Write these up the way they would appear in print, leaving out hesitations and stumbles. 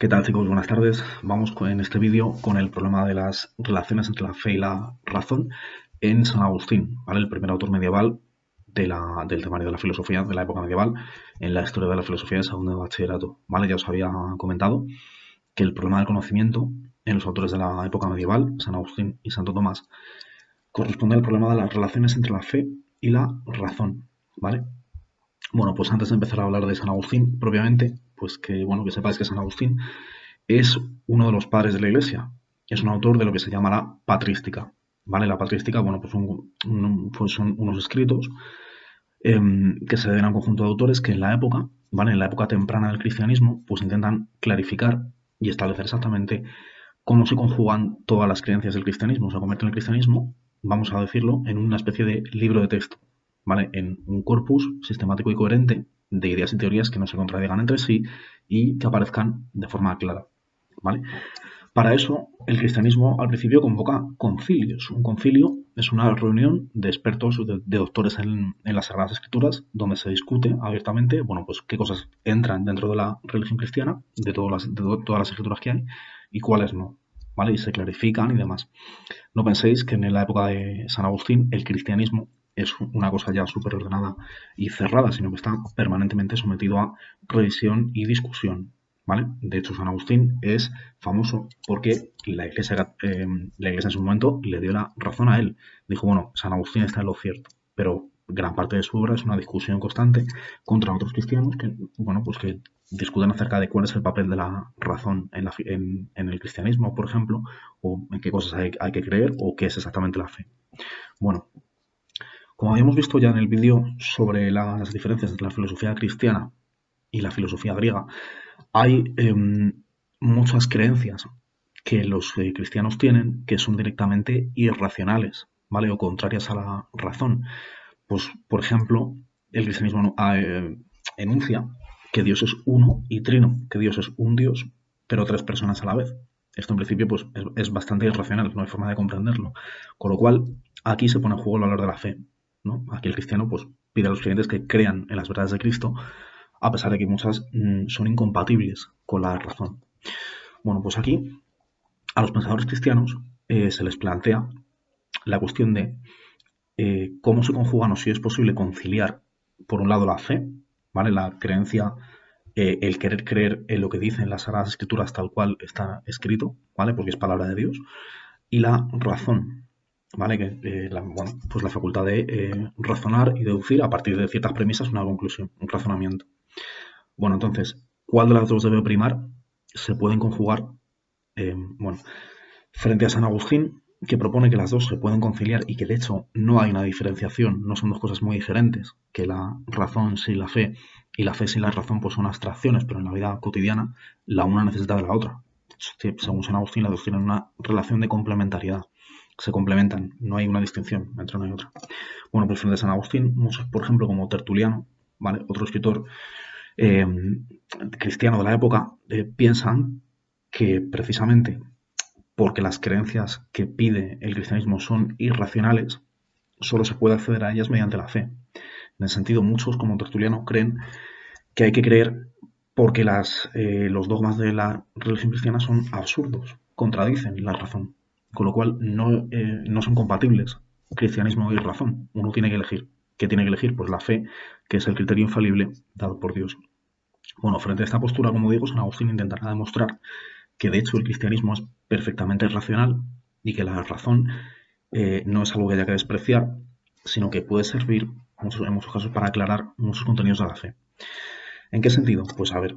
¿Qué tal, chicos? Buenas tardes. Vamos en este vídeo con el problema de las relaciones entre la fe y la razón en San Agustín, ¿vale? El primer autor medieval del temario de la filosofía de la época medieval en la historia de la filosofía de segundo de bachillerato, ¿vale? Ya os había comentado que el problema del conocimiento en los autores de la época medieval, San Agustín y Santo Tomás, corresponde al problema de las relaciones entre la fe y la razón, ¿vale? Bueno, pues antes de empezar a hablar de San Agustín propiamente, pues que sepáis que San Agustín es uno de los padres de la Iglesia. Es un autor de lo que se llama la patrística. ¿Vale? La patrística, bueno, pues son unos escritos que se deben a un conjunto de autores que en la época, ¿vale? En la época temprana del cristianismo, pues intentan clarificar y establecer exactamente cómo se conjugan todas las creencias del cristianismo. Se convierte en el cristianismo, vamos a decirlo, en una especie de libro de texto, ¿vale? En un corpus sistemático y coherente de ideas y teorías que no se contradigan entre sí y que aparezcan de forma clara, ¿vale? Para eso, el cristianismo al principio convoca concilios. Un concilio es una reunión de expertos, de doctores en las Sagradas Escrituras, donde se discute abiertamente, bueno, pues qué cosas entran dentro de la religión cristiana, todas las escrituras que hay, y cuáles no, ¿vale? Y se clarifican y demás. No penséis que en la época de San Agustín el cristianismo es una cosa ya súper ordenada y cerrada, sino que está permanentemente sometido a revisión y discusión, ¿vale? De hecho, San Agustín es famoso porque la iglesia en su momento le dio la razón a él. Dijo, bueno, San Agustín está en lo cierto, pero gran parte de su obra es una discusión constante contra otros cristianos que, bueno, pues que discuten acerca de cuál es el papel de la razón en el cristianismo, por ejemplo, o en qué cosas hay que creer o qué es exactamente la fe. Bueno, como habíamos visto ya en el vídeo sobre las diferencias entre la filosofía cristiana y la filosofía griega, hay muchas creencias que los cristianos tienen que son directamente irracionales, ¿vale? O contrarias a la razón. Pues, por ejemplo, el cristianismo enuncia que Dios es uno y trino, que Dios es un Dios, pero tres personas a la vez. Esto en principio pues, es bastante irracional, no hay forma de comprenderlo. Con lo cual, aquí se pone en juego el valor de la fe, ¿no? Aquí el cristiano pues, pide a los creyentes que crean en las verdades de Cristo, a pesar de que muchas son incompatibles con la razón. Bueno, pues aquí a los pensadores cristianos se les plantea la cuestión de cómo se conjugan o si es posible conciliar, por un lado, la fe, ¿vale? La creencia, el querer creer en lo que dicen las Sagradas Escrituras tal cual está escrito, ¿vale? Porque es palabra de Dios, y la razón, ¿vale? Bueno, pues la facultad de razonar y deducir a partir de ciertas premisas una conclusión, un razonamiento. Bueno, entonces, ¿cuál de las dos debe primar? Se pueden conjugar, bueno, frente a San Agustín, que propone que las dos se pueden conciliar y que de hecho no hay una diferenciación, no son dos cosas muy diferentes, que la razón sin la fe y la fe sin la razón pues son abstracciones, pero en la vida cotidiana la una necesita de la otra. Según San Agustín, las dos tienen una relación de complementariedad, se complementan, no hay una distinción entre una y otra. Bueno, pues frente a San Agustín, muchos, por ejemplo, como Tertuliano, ¿vale? Otro escritor eh, cristiano de la época, piensan que precisamente porque las creencias que pide el cristianismo son irracionales, solo se puede acceder a ellas mediante la fe. En ese sentido, muchos, como Tertuliano, creen que hay que creer porque los dogmas de la religión cristiana son absurdos, contradicen la razón, con lo cual no son compatibles cristianismo y razón. Uno tiene que elegir. ¿Qué tiene que elegir? Pues la fe, que es el criterio infalible dado por Dios. Bueno, frente a esta postura, como digo, San Agustín intentará demostrar que de hecho el cristianismo es perfectamente racional y que la razón no es algo que haya que despreciar, sino que puede servir en muchos casos para aclarar muchos contenidos de la fe. ¿En qué sentido? Pues a ver,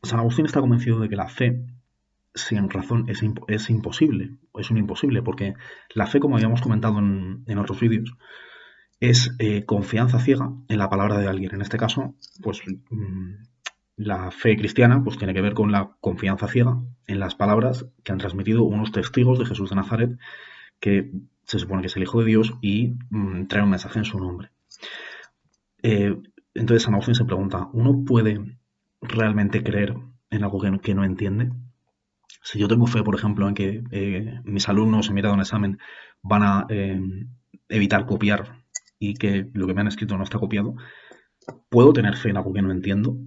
San Agustín está convencido de que la fe sin razón es imposible, es un imposible, porque la fe, como habíamos comentado en otros vídeos, es confianza ciega en la palabra de alguien. En este caso, pues la fe cristiana pues tiene que ver con la confianza ciega en las palabras que han transmitido unos testigos de Jesús de Nazaret, que se supone que es el Hijo de Dios y trae un mensaje en su nombre. Entonces San Agustín se pregunta, ¿uno puede realmente creer en algo que no entiende? Si yo tengo fe, por ejemplo, en que mis alumnos en mitad de un examen van a evitar copiar y que lo que me han escrito no está copiado, ¿puedo tener fe en algo que no entiendo?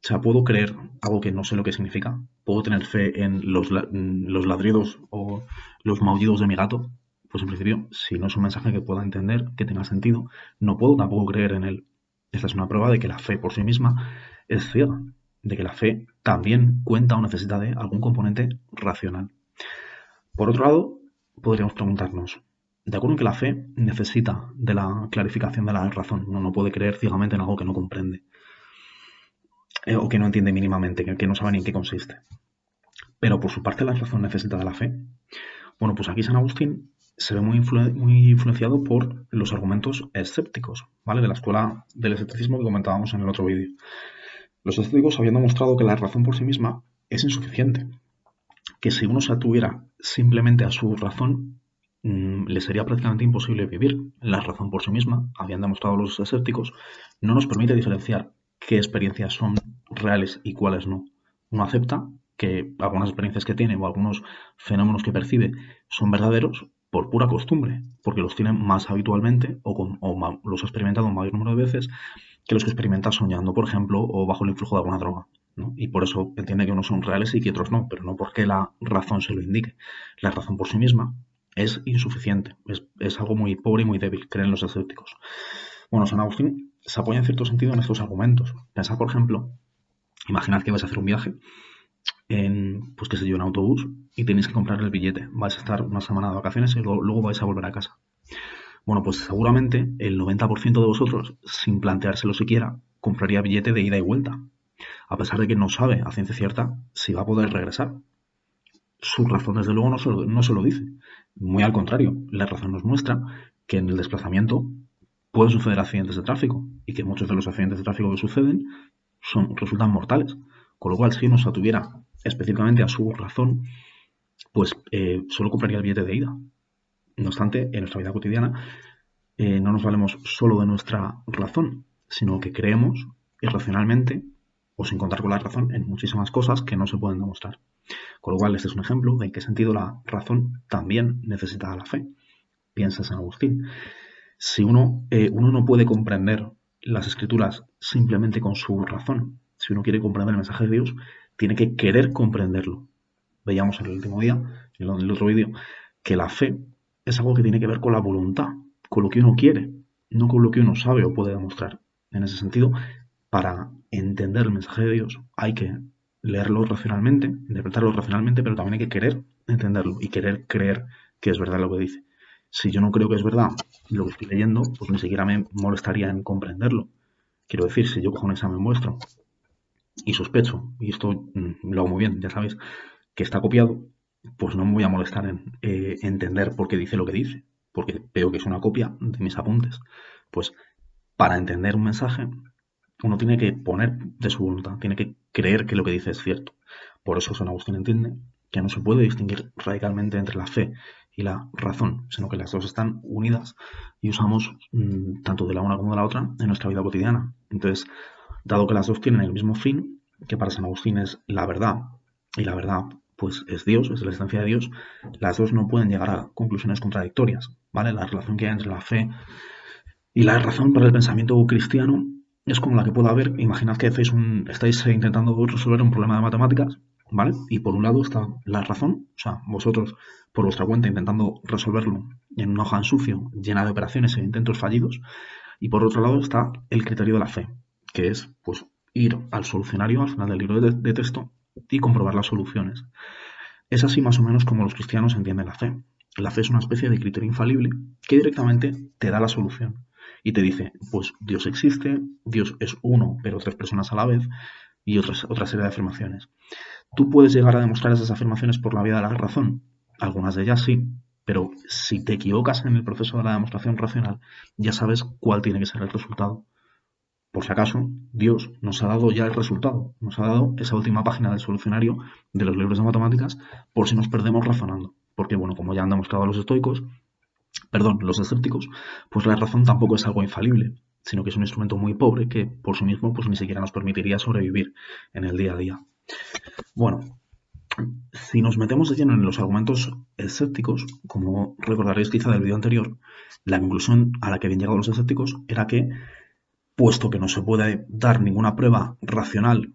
O sea, puedo creer algo que no sé lo que significa. Puedo tener fe en los ladridos o los maullidos de mi gato. Pues en principio, si no es un mensaje que pueda entender, que tenga sentido, no puedo tampoco creer en él. Esta es una prueba de que la fe por sí misma es ciega, de que la fe también cuenta o necesita de algún componente racional. Por otro lado, podríamos preguntarnos, de acuerdo en que la fe necesita de la clarificación de la razón, uno no puede creer ciegamente en algo que no comprende o que no entiende mínimamente, que no sabe ni en qué consiste. Pero por su parte la razón necesita de la fe. Bueno, pues aquí San Agustín se ve muy influenciado por los argumentos escépticos, ¿vale? De la escuela del escepticismo que comentábamos en el otro vídeo. Los escépticos habían demostrado que la razón por sí misma es insuficiente, que si uno se atuviera simplemente a su razón, le sería prácticamente imposible vivir. La razón por sí misma, habían demostrado los escépticos, no nos permite diferenciar qué experiencias son reales y cuáles no. Uno acepta que algunas experiencias que tiene o algunos fenómenos que percibe son verdaderos por pura costumbre, porque los tiene más habitualmente o los ha experimentado un mayor número de veces que los que experimenta soñando, por ejemplo, o bajo el influjo de alguna droga, ¿no? Y por eso entiende que unos son reales y que otros no, pero no porque la razón se lo indique. La razón por sí misma es insuficiente, es algo muy pobre y muy débil, creen los escépticos. Bueno, San Agustín se apoya en cierto sentido en estos argumentos. Pensad, por ejemplo, imaginad que vais a hacer un viaje en, pues qué sé yo, en autobús y tenéis que comprar el billete. Vais a estar una semana de vacaciones y luego vais a volver a casa. Bueno, pues seguramente el 90% de vosotros, sin planteárselo siquiera, compraría billete de ida y vuelta, a pesar de que no sabe a ciencia cierta si va a poder regresar. Su razón, desde luego, no se lo dice. Muy al contrario, la razón nos muestra que en el desplazamiento pueden suceder accidentes de tráfico y que muchos de los accidentes de tráfico que suceden resultan mortales. Con lo cual, si uno se atuviera específicamente a su razón, pues solo compraría el billete de ida. No obstante, en nuestra vida cotidiana no nos valemos solo de nuestra razón, sino que creemos irracionalmente o sin contar con la razón en muchísimas cosas que no se pueden demostrar. Con lo cual, este es un ejemplo de en qué sentido la razón también necesita la fe. Piensa San Agustín. Si uno no puede comprender las escrituras simplemente con su razón, si uno quiere comprender el mensaje de Dios, tiene que querer comprenderlo. Veíamos en el último día, en el otro vídeo, que la fe es algo que tiene que ver con la voluntad, con lo que uno quiere, no con lo que uno sabe o puede demostrar. En ese sentido, para entender el mensaje de Dios hay que leerlo racionalmente, interpretarlo racionalmente, pero también hay que querer entenderlo y querer creer que es verdad lo que dice. Si yo no creo que es verdad lo que estoy leyendo, pues ni siquiera me molestaría en comprenderlo. Quiero decir, si yo cojo un examen vuestro y sospecho, y esto lo hago muy bien, ya sabéis, que está copiado, pues no me voy a molestar en entender por qué dice lo que dice, porque veo que es una copia de mis apuntes. Pues para entender un mensaje, uno tiene que poner de su voluntad, tiene que creer que lo que dice es cierto. Por eso San Agustín entiende que no se puede distinguir radicalmente entre la fe y la razón, sino que las dos están unidas y usamos tanto de la una como de la otra en nuestra vida cotidiana. Entonces, dado que las dos tienen el mismo fin, que para San Agustín es la verdad, y la verdad pues es Dios, es la existencia de Dios, las dos no pueden llegar a conclusiones contradictorias, ¿vale? La relación que hay entre la fe y la razón para el pensamiento cristiano es como la que pueda haber. Imaginad que estáis intentando resolver un problema de matemáticas, ¿vale? Y por un lado está la razón, o sea, vosotros por vuestra cuenta intentando resolverlo en una hoja en sucio, llena de operaciones e intentos fallidos, y por otro lado está el criterio de la fe, que es pues ir al solucionario al final del libro de texto y comprobar las soluciones. Es así más o menos como los cristianos entienden la fe. La fe es una especie de criterio infalible que directamente te da la solución y te dice, pues Dios existe, Dios es uno, pero tres personas a la vez, y otra serie de afirmaciones. ¿Tú puedes llegar a demostrar esas afirmaciones por la vía de la razón? Algunas de ellas sí, pero si te equivocas en el proceso de la demostración racional, ya sabes cuál tiene que ser el resultado. Por si acaso, Dios nos ha dado ya el resultado, nos ha dado esa última página del solucionario de los libros de matemáticas por si nos perdemos razonando. Porque, bueno, como ya han demostrado los estoicos, perdón, los escépticos, pues la razón tampoco es algo infalible, sino que es un instrumento muy pobre que por sí mismo pues ni siquiera nos permitiría sobrevivir en el día a día. Bueno, si nos metemos de lleno en los argumentos escépticos, como recordaréis quizá del vídeo anterior, la conclusión a la que habían llegado los escépticos era que puesto que no se puede dar ninguna prueba racional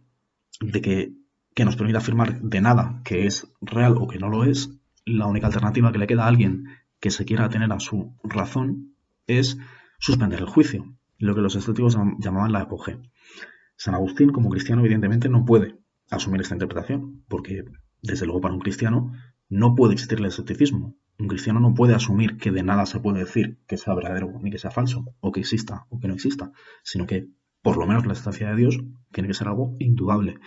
que nos permite afirmar de nada que es real o que no lo es, la única alternativa que le queda a alguien que se quiera atener a su razón es suspender el juicio, lo que los escépticos llamaban la apogé. San Agustín, como cristiano, evidentemente no puede asumir esta interpretación, porque desde luego para un cristiano no puede existir el escepticismo. Un cristiano no puede asumir que de nada se puede decir que sea verdadero ni que sea falso, o que exista o que no exista, sino que por lo menos la existencia de Dios tiene que ser algo indudable.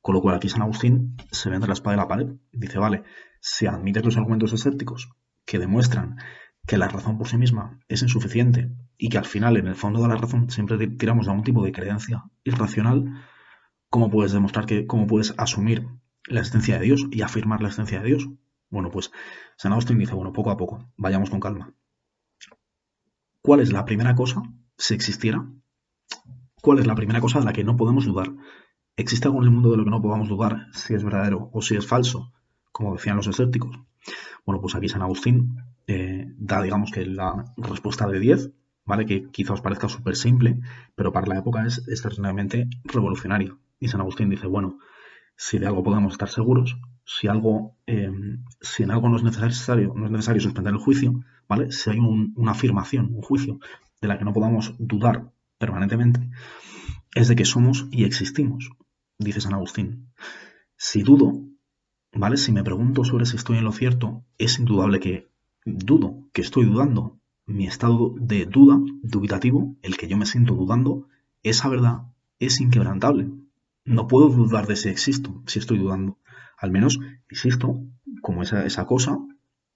Con lo cual aquí San Agustín se ve entre la espada y la pared. Dice, vale, si admites los argumentos escépticos que demuestran que la razón por sí misma es insuficiente y que al final en el fondo de la razón siempre tiramos a un tipo de creencia irracional, ¿cómo puedes demostrar cómo puedes asumir la existencia de Dios y afirmar la existencia de Dios? Bueno, pues San Agustín dice, bueno, poco a poco, vayamos con calma. ¿Cuál es la primera cosa, si existiera? ¿Cuál es la primera cosa de la que no podemos dudar? ¿Existe algo en el mundo de lo que no podamos dudar si es verdadero o si es falso? Como decían los escépticos. Bueno, pues aquí San Agustín da, digamos que la respuesta de 10, ¿vale? Que quizá os parezca súper simple, pero para la época es extraordinariamente revolucionaria. Y San Agustín dice, bueno, si de algo podemos estar seguros, si en algo no es necesario suspender el juicio, ¿vale? Si hay una afirmación, un juicio de la que no podamos dudar permanentemente, es de que somos y existimos, dice San Agustín. Si dudo, ¿vale? Si me pregunto sobre si estoy en lo cierto, es indudable que dudo, que estoy dudando. Mi estado de duda, dubitativo, el que yo me siento dudando, esa verdad es inquebrantable. No puedo dudar de si existo, si estoy dudando. Al menos existo como esa cosa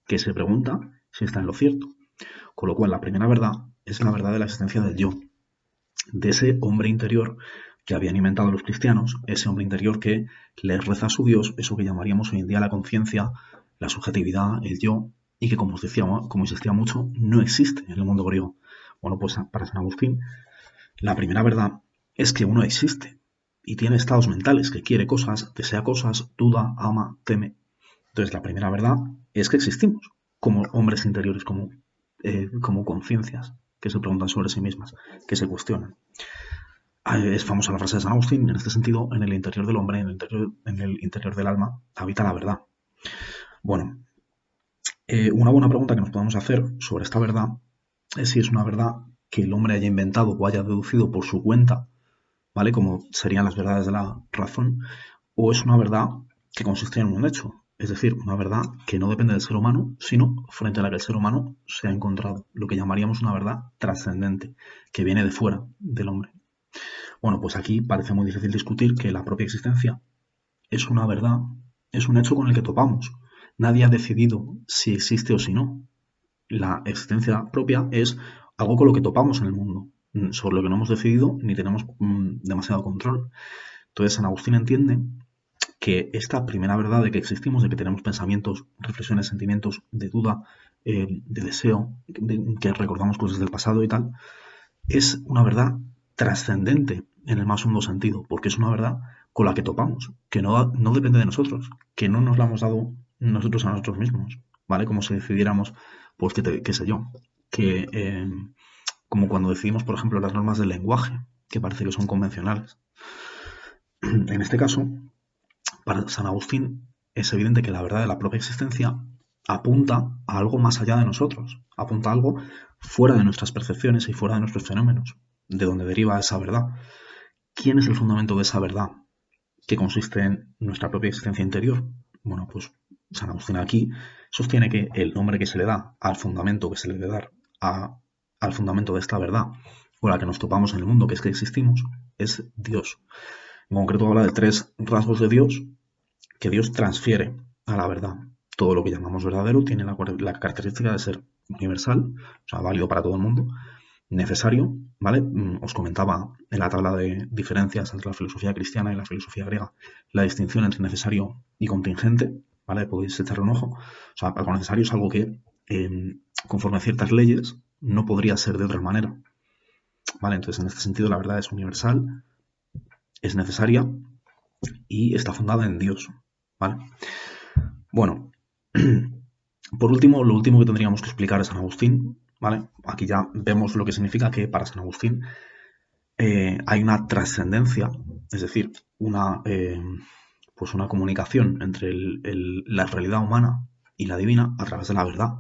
que se pregunta si está en lo cierto. Con lo cual, la primera verdad es la verdad de la existencia del yo, de ese hombre interior que habían inventado los cristianos, ese hombre interior que les reza a su Dios, eso que llamaríamos hoy en día la conciencia, la subjetividad, el yo, y que, como insistía mucho, no existe en el mundo griego. Bueno, pues para San Agustín, la primera verdad es que uno existe y tiene estados mentales, que quiere cosas, desea cosas, duda, ama, teme. Entonces, la primera verdad es que existimos como hombres interiores, como conciencias que se preguntan sobre sí mismas, que se cuestionan. Es famosa la frase de San Agustín, en este sentido, en el interior del hombre, en el interior del alma, habita la verdad. Bueno, una buena pregunta que nos podemos hacer sobre esta verdad es si es una verdad que el hombre haya inventado o haya deducido por su cuenta, ¿vale? Como serían las verdades de la razón, o es una verdad que consiste en un hecho, es decir, una verdad que no depende del ser humano, sino frente a la que el ser humano se ha encontrado, lo que llamaríamos una verdad trascendente, que viene de fuera del hombre. Bueno, pues aquí parece muy difícil discutir que la propia existencia es una verdad, es un hecho con el que topamos. Nadie ha decidido si existe o si no. La existencia propia es algo con lo que topamos en el mundo, sobre lo que no hemos decidido ni tenemos demasiado control. Entonces San Agustín entiende que esta primera verdad de que existimos, de que tenemos pensamientos, reflexiones, sentimientos de duda, de deseo, que recordamos cosas del pasado y tal, es una verdad trascendente en el más hondo sentido, porque es una verdad con la que topamos, que no depende de nosotros, que no nos la hemos dado nosotros a nosotros mismos, ¿vale? Como si decidiéramos, pues qué sé yo, que como cuando decidimos, por ejemplo, las normas del lenguaje, que parece que son convencionales. En este caso, para San Agustín es evidente que la verdad de la propia existencia apunta a algo más allá de nosotros, apunta a algo fuera de nuestras percepciones y fuera de nuestros fenómenos, de donde deriva esa verdad. ¿Quién es el fundamento de esa verdad que consiste en nuestra propia existencia interior? Bueno, pues San Agustín aquí sostiene que el nombre que se le da al fundamento que se le debe dar al fundamento de esta verdad con la que nos topamos en el mundo, que es que existimos, es Dios. En concreto habla de 3 rasgos de Dios que Dios transfiere a la verdad. Todo lo que llamamos verdadero tiene la característica de ser universal, o sea, válido para todo el mundo, necesario, ¿vale? Os comentaba en la tabla de diferencias entre la filosofía cristiana y la filosofía griega la distinción entre necesario y contingente, ¿vale? Podéis echarle un ojo. O sea, algo necesario es algo que, conforme a ciertas leyes, no podría ser de otra manera, ¿vale? Entonces, en este sentido, la verdad es universal, es necesaria y está fundada en Dios, ¿vale? Bueno, por último, lo último que tendríamos que explicar es San Agustín, ¿vale? Aquí ya vemos lo que significa que para San Agustín hay una trascendencia es decir, pues una comunicación entre la realidad humana y la divina a través de la verdad,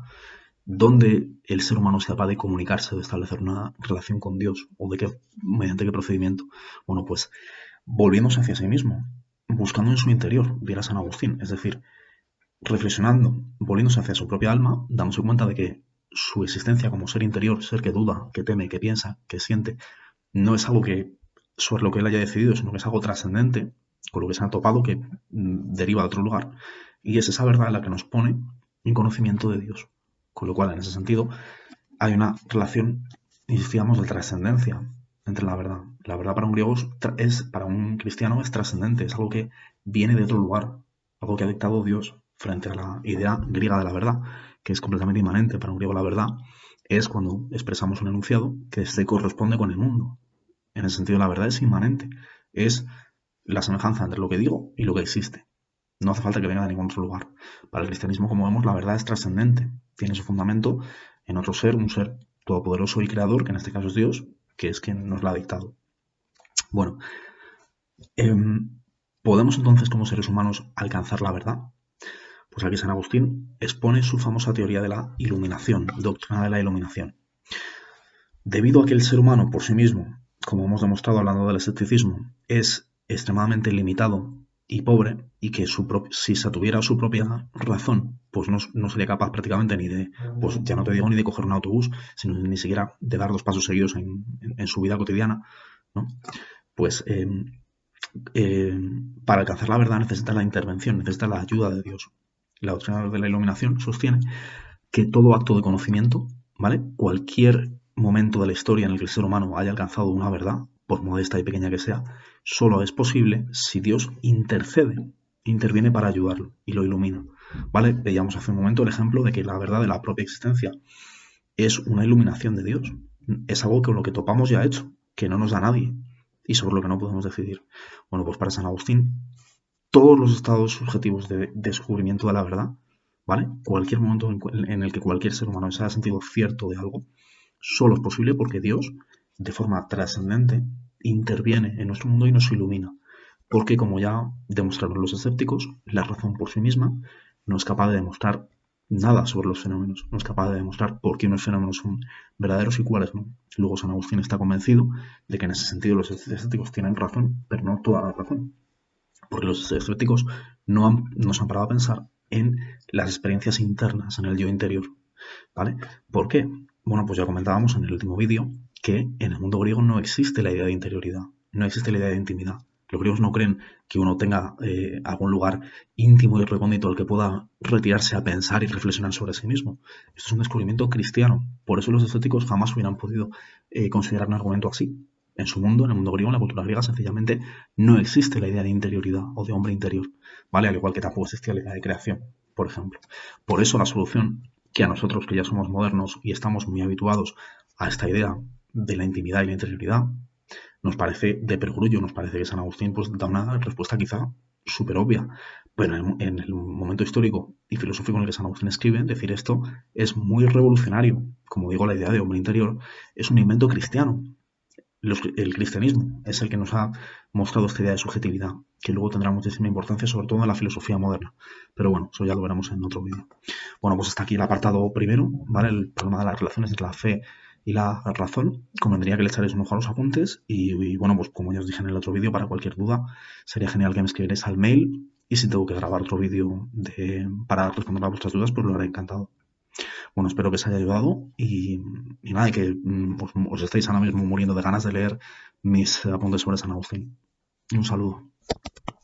donde el ser humano es capaz de comunicarse, de establecer una relación con Dios, o mediante qué procedimiento. Bueno, pues volviéndose hacia sí mismo, buscando en su interior, dirá San Agustín, es decir, reflexionando, volviéndose hacia su propia alma, dándose cuenta de que su existencia como ser interior, ser que duda, que teme, que piensa, que siente, no es algo que sobre lo que él haya decidido, sino que es algo trascendente, con lo que se ha topado, que deriva de otro lugar. Y es esa verdad la que nos pone en conocimiento de Dios. Con lo cual, en ese sentido, hay una relación, digamos, de trascendencia entre la verdad. La verdad para un griego para un cristiano es trascendente, es algo que viene de otro lugar, algo que ha dictado Dios frente a la idea griega de la verdad, que es completamente inmanente. Para un griego la verdad es cuando expresamos un enunciado que se corresponde con el mundo. En ese sentido, la verdad es inmanente, es la semejanza entre lo que digo y lo que existe. No hace falta que venga de ningún otro lugar. Para el cristianismo, como vemos, la verdad es trascendente. Tiene su fundamento en otro ser, un ser todopoderoso y creador, que en este caso es Dios, que es quien nos la ha dictado. Bueno, ¿podemos entonces como seres humanos alcanzar la verdad? Pues aquí San Agustín expone su famosa teoría de la iluminación, doctrina de la iluminación. Debido a que el ser humano por sí mismo, como hemos demostrado hablando del escepticismo, es extremadamente limitado y pobre, y que si se tuviera su propia razón, pues no sería capaz prácticamente ni de, pues ya no te digo ni de coger un autobús, sino ni siquiera de dar 2 pasos seguidos en su vida cotidiana, ¿no? Pues para alcanzar la verdad necesita la intervención, necesita la ayuda de Dios. La doctrina de la iluminación sostiene que todo acto de conocimiento, ¿vale? Cualquier momento de la historia en el que el ser humano haya alcanzado una verdad, por modesta y pequeña que sea, solo es posible si Dios interviene para ayudarlo y lo ilumina. ¿Vale? Veíamos hace un momento el ejemplo de que la verdad de la propia existencia es una iluminación de Dios. Es algo con lo que topamos ya hecho, que no nos da nadie y sobre lo que no podemos decidir. Bueno, pues para San Agustín, todos los estados subjetivos de descubrimiento de la verdad, ¿vale? Cualquier momento en el que cualquier ser humano se haya sentido cierto de algo, solo es posible porque Dios, de forma trascendente, interviene en nuestro mundo y nos ilumina. Porque, como ya demostraron los escépticos, la razón por sí misma no es capaz de demostrar nada sobre los fenómenos, no es capaz de demostrar por qué unos fenómenos son verdaderos y cuáles no. Luego San Agustín está convencido de que en ese sentido los escépticos tienen razón, pero no toda la razón. Porque los escépticos no se han parado a pensar en las experiencias internas, en el yo interior. ¿Vale? ¿Por qué? Bueno, pues ya comentábamos en el último vídeo que en el mundo griego no existe la idea de interioridad, no existe la idea de intimidad. Los griegos no creen que uno tenga algún lugar íntimo y recóndito al que pueda retirarse a pensar y reflexionar sobre sí mismo. Esto es un descubrimiento cristiano. Por eso los escépticos jamás hubieran podido considerar un argumento así. En su mundo, en el mundo griego, en la cultura griega, sencillamente no existe la idea de interioridad o de hombre interior, ¿vale? Al igual que tampoco existía la idea de creación, por ejemplo. Por eso la solución que a nosotros que ya somos modernos y estamos muy habituados a esta idea de la intimidad y la interioridad, nos parece de perogrullo, nos parece que San Agustín pues, da una respuesta quizá súper obvia, pero en el momento histórico y filosófico en el que San Agustín escribe, decir esto es muy revolucionario. Como digo, la idea de hombre interior es un invento cristiano. El cristianismo es el que nos ha mostrado esta idea de subjetividad, que luego tendrá muchísima importancia, sobre todo en la filosofía moderna. Pero bueno, eso ya lo veremos en otro vídeo. Bueno, pues hasta aquí el apartado primero, ¿vale? El problema de las relaciones entre la fe y la razón. Convendría que le echaréis un ojo a los apuntes y bueno, pues como ya os dije en el otro vídeo, para cualquier duda, sería genial que me escribierais al mail y si tengo que grabar otro vídeo para responder a vuestras dudas, pues lo haré encantado. Bueno, espero que os haya ayudado y nada, que os estáis ahora mismo muriendo de ganas de leer mis apuntes sobre San Agustín. Un saludo.